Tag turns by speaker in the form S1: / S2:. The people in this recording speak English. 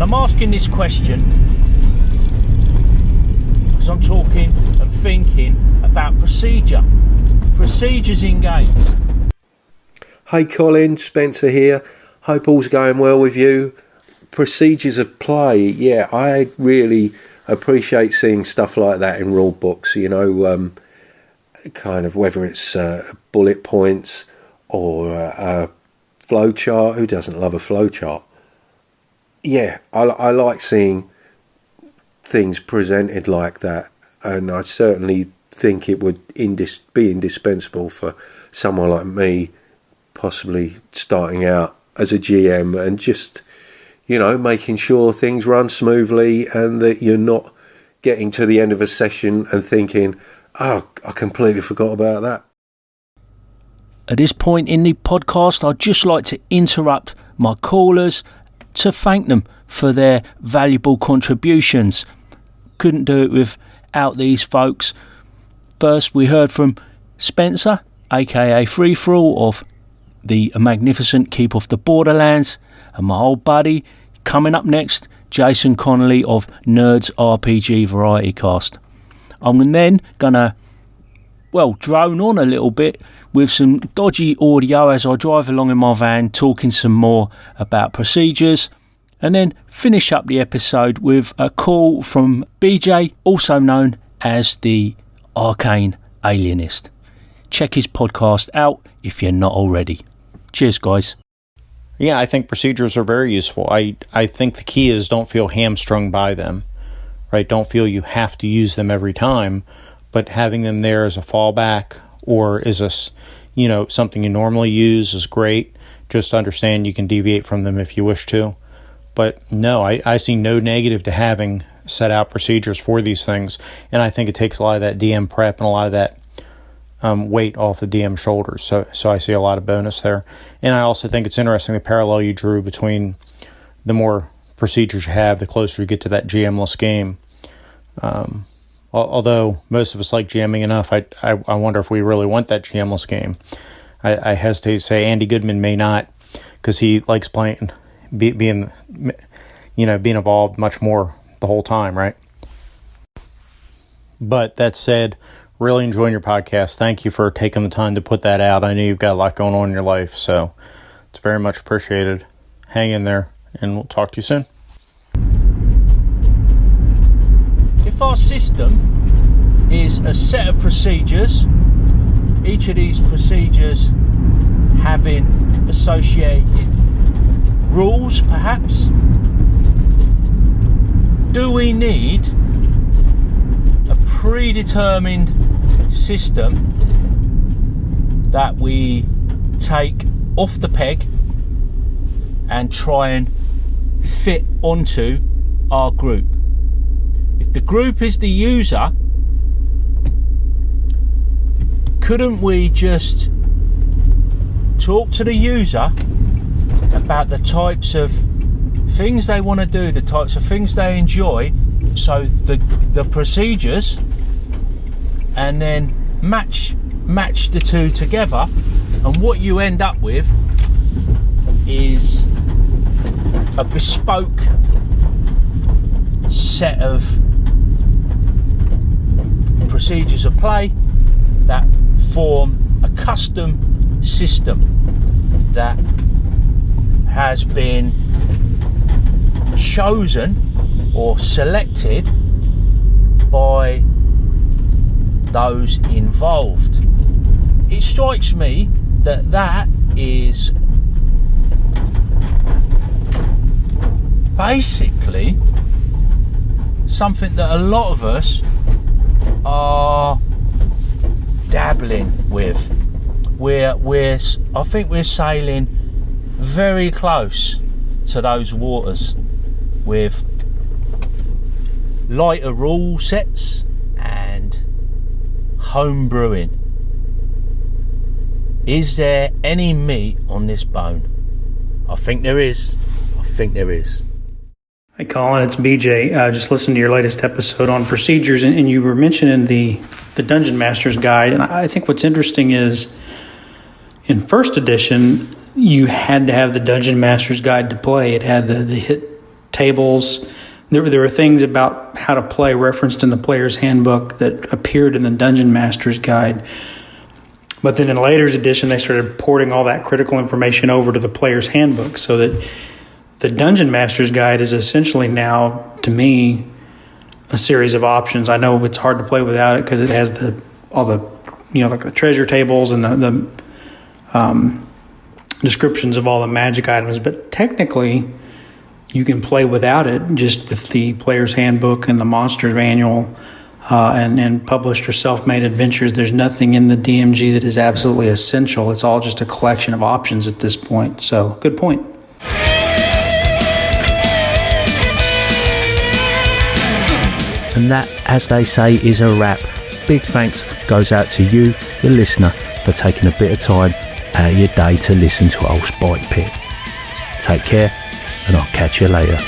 S1: I'm asking this question because I'm talking and thinking about procedures in games.
S2: Hey Colin, Spencer here. Hope all's going well with you. Procedures of play, yeah, I really appreciate seeing stuff like that in rule books, kind of whether it's bullet points or a flow chart. Who doesn't love a flow chart? Yeah, I like seeing things presented like that, and I certainly think it would be indispensable for someone like me, possibly starting out as a GM, and just, making sure things run smoothly and that you're not getting to the end of a session and thinking, oh, I completely forgot about that.
S1: At this point in the podcast, I'd just like to interrupt my callers to thank them for their valuable contributions. Couldn't do it without these folks. First, we heard from Spencer, aka Free For All, of the magnificent Keep Off the Borderlands, and my old buddy, coming up next, Jason Connolly of Nerds RPG Variety Cast. I'm then gonna drone on a little bit with some dodgy audio as I drive along in my van, talking some more about procedures, and then finish up the episode with a call from BJ, also known as the Arcane Alienist. Check his podcast out if you're not already. Cheers, guys.
S3: Yeah, I think procedures are very useful. I think the key is don't feel hamstrung by them, right? Don't feel you have to use them every time, but having them there as a fallback or as something you normally use is great. Just understand you can deviate from them if you wish to. But no, I see no negative to having set out procedures for these things, and I think it takes a lot of that DM prep and a lot of that weight off the DM's shoulders. So I see a lot of bonus there. And I also think it's interesting the parallel you drew between the more procedures you have, the closer you get to that GM-less game. Although most of us like GMing enough, I wonder if we really want that GM-less game. I hesitate to say Andy Goodman may not, because he likes playing, being involved much more the whole time, right? But that said, really enjoying your podcast. Thank you for taking the time to put that out. I know you've got a lot going on in your life, so it's very much appreciated. Hang in there, and we'll talk to you soon.
S1: If our system is a set of procedures, each of these procedures having associated rules, perhaps, do we need a predetermined system that we take off the peg and try and fit onto our group? If the group is the user, couldn't we just talk to the user about the types of things they want to do, the types of things they enjoy, so the procedures, and then match the two together, and what you end up with is a bespoke set of procedures of play that form a custom system that has been chosen or selected by those involved. It strikes me that is basically something that a lot of us are dabbling with. I think we're sailing very close to those waters with lighter rule sets and home brewing. Is there any meat on this bone? I think there is.
S4: Hi Colin, it's BJ. Just listened to your latest episode on procedures, and you were mentioning the Dungeon Master's Guide. And I think what's interesting is in first edition, you had to have the Dungeon Master's Guide to play. It had the hit tables. There were things about how to play referenced in the player's handbook that appeared in the Dungeon Master's Guide. But then in later edition, they started porting all that critical information over to the player's handbook, so that the Dungeon Master's Guide is essentially now, to me, a series of options. I know it's hard to play without it because it has all the like the treasure tables and the descriptions of all the magic items. But technically, you can play without it, just with the player's handbook and the monsters manual and published or self-made adventures. There's nothing in the DMG that is absolutely essential. It's all just a collection of options at this point. So, good point.
S1: And that, as they say, is a wrap. Big thanks goes out to you, the listener, for taking a bit of time out of your day to listen to old Spike Pit. Take care, and I'll catch you later.